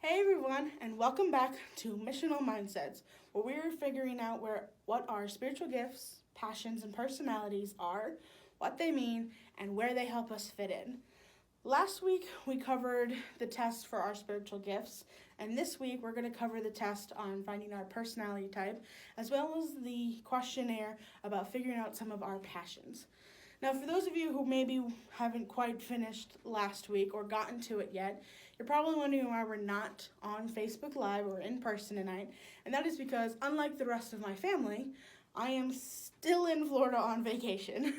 Hey everyone, and welcome back to Missional Mindsets, where we're figuring out what our spiritual gifts, passions, and personalities are, what they mean, and where they help us fit in. Last week we covered the test for our spiritual gifts, and this week we're going to cover the test on finding our personality type, as well as the questionnaire about figuring out some of our passions. Now, for those of you who maybe haven't quite finished last week or gotten to it yet, you're probably wondering why we're not on Facebook Live or in person tonight, and that is because, unlike the rest of my family, I am still in Florida on vacation.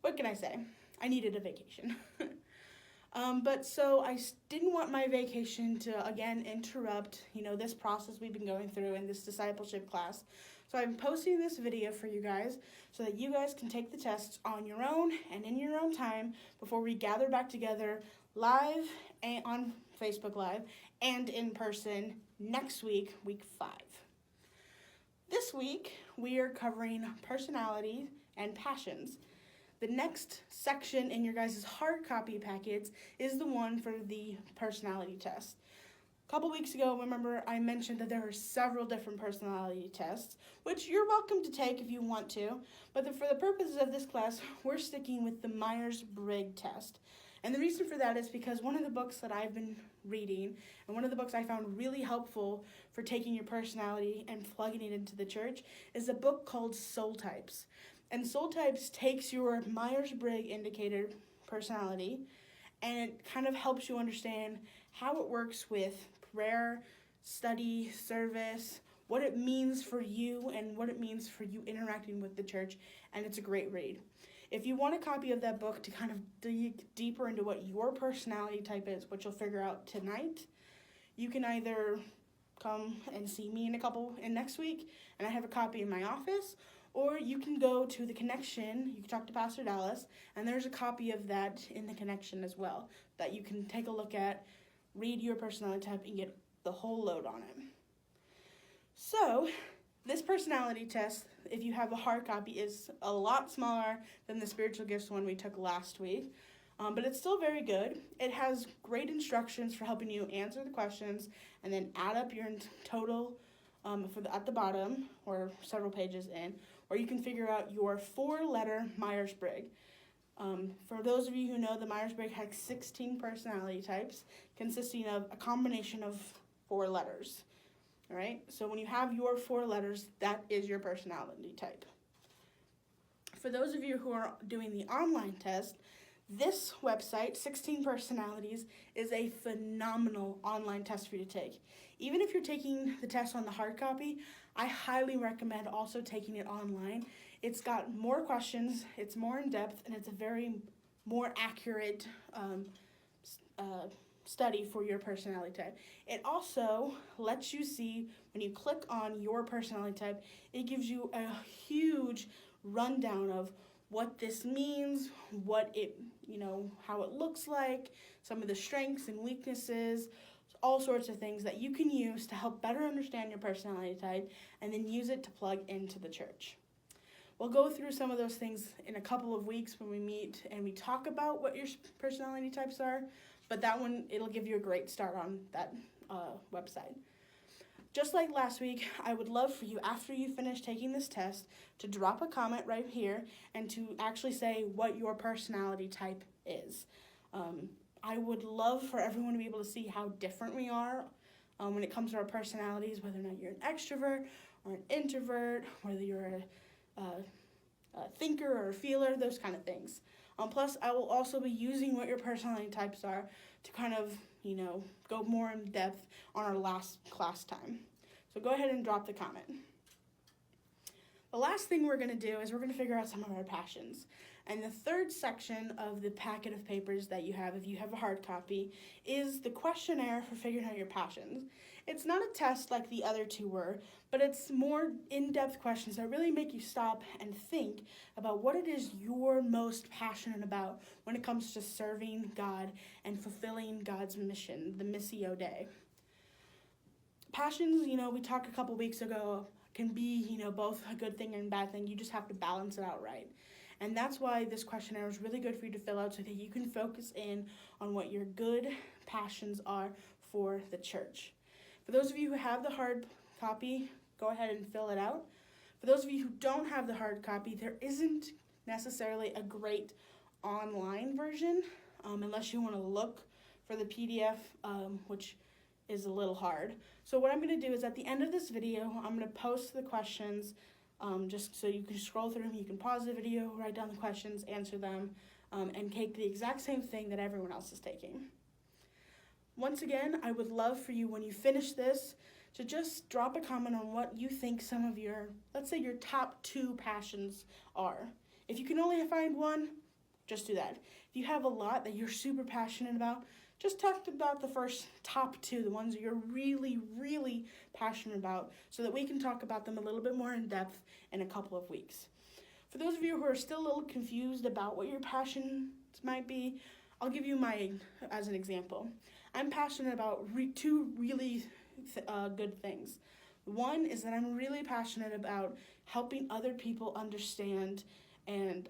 What can I say? I needed a vacation. So I didn't want my vacation to, again, interrupt, this process we've been going through in this discipleship class. So I'm posting this video for you guys so that you guys can take the tests on your own and in your own time before we gather back together live and on Facebook Live and in person next week, week 5. This week, we are covering personality and passions. The next section in your guys' hard copy packets is the one for the personality test. A couple weeks ago, remember, I mentioned that there are several different personality tests, which you're welcome to take if you want to, but for the purposes of this class, we're sticking with the Myers-Briggs test. And the reason for that is because one of the books that I've been reading, and one of the books I found really helpful for taking your personality and plugging it into the church, is a book called Soul Types. And Soul Types takes your Myers-Briggs indicator personality, and it kind of helps you understand how it works with prayer, study, service, what it means for you, and what it means for you interacting with the church, and it's a great read. If you want a copy of that book to kind of dig deeper into what your personality type is, which you'll figure out tonight, you can either come and see me in next week, and I have a copy in my office, or you can go to the Connection. You can talk to Pastor Dallas, and there's a copy of that in the Connection as well that you can take a look at, read your personality type, and get the whole load on it. So, this personality test, if you have a hard copy, is a lot smaller than the spiritual gifts one we took last week, but it's still very good. It has great instructions for helping you answer the questions and then add up your total at the bottom or several pages in, or you can figure out your 4-letter Myers-Briggs. For those of you who know, the Myers-Briggs has 16 personality types consisting of a combination of 4 letters. All right, so when you have your 4 letters, that is your personality type. For those of you who are doing the online test, this website, 16 Personalities, is a phenomenal online test for you to take. Even if you're taking the test on the hard copy, I highly recommend also taking it online. It's got more questions, it's more in depth, and it's a very more accurate study for your personality type. It also lets you see, when you click on your personality type, it gives you a huge rundown of what this means, how it looks like, some of the strengths and weaknesses, all sorts of things that you can use to help better understand your personality type and then use it to plug into the church. We'll go through some of those things in a couple of weeks when we meet and we talk about what your personality types are, but that one, it'll give you a great start on that website. Just like last week, I would love for you, after you finish taking this test, to drop a comment right here and to actually say what your personality type is. I would love for everyone to be able to see how different we are when it comes to our personalities, whether or not you're an extrovert or an introvert, whether you're a thinker or a feeler, those kind of things. Plus, I will also be using what your personality types are to kind of, go more in depth on our last class time. So go ahead and drop the comment. The last thing we're going to do is we're going to figure out some of our passions. And the third section of the packet of papers that you have, if you have a hard copy, is the questionnaire for figuring out your passions. It's not a test like the other two were, but it's more in-depth questions that really make you stop and think about what it is you're most passionate about when it comes to serving God and fulfilling God's mission, the Missio Dei. Passions, we talked a couple weeks ago, can be, both a good thing and a bad thing. You just have to balance it out right. And that's why this questionnaire is really good for you to fill out so that you can focus in on what your good passions are for the church. For those of you who have the hard copy, go ahead and fill it out. For those of you who don't have the hard copy, there isn't necessarily a great online version, unless you want to look for the PDF, which is a little hard. So what I'm going to do is at the end of this video, I'm going to post the questions, just so you can scroll through them. You can pause the video, write down the questions, answer them, and take the exact same thing that everyone else is taking. Once again, I would love for you, when you finish this, to just drop a comment on what you think some of your, let's say your top 2 passions are. If you can only find one, just do that. If you have a lot that you're super passionate about, just talk about the first top 2, the ones that you're really, really passionate about, so that we can talk about them a little bit more in depth in a couple of weeks. For those of you who are still a little confused about what your passions might be, I'll give you as an example. I'm passionate about 2 really good things. One is that I'm really passionate about helping other people understand and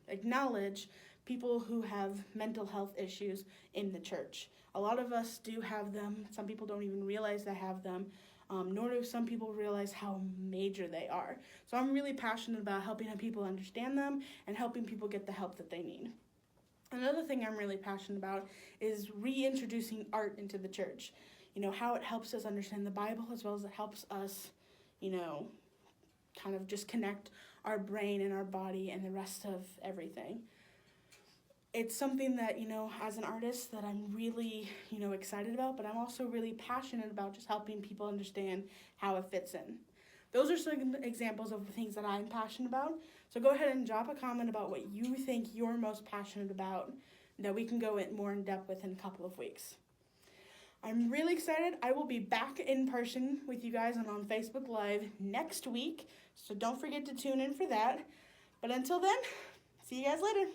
acknowledge people who have mental health issues in the church. A lot of us do have them. Some people don't even realize they have them, nor do some people realize how major they are. So I'm really passionate about helping people understand them and helping people get the help that they need. Another thing I'm really passionate about is reintroducing art into the church. How it helps us understand the Bible, as well as it helps us, kind of just connect our brain and our body and the rest of everything. It's something that, as an artist, that I'm really, excited about, but I'm also really passionate about just helping people understand how it fits in. Those are some examples of the things that I'm passionate about. So go ahead and drop a comment about what you think you're most passionate about, that we can go more in depth with in a couple of weeks. I'm really excited. I will be back in person with you guys and on Facebook Live next week, so don't forget to tune in for that. But until then, see you guys later.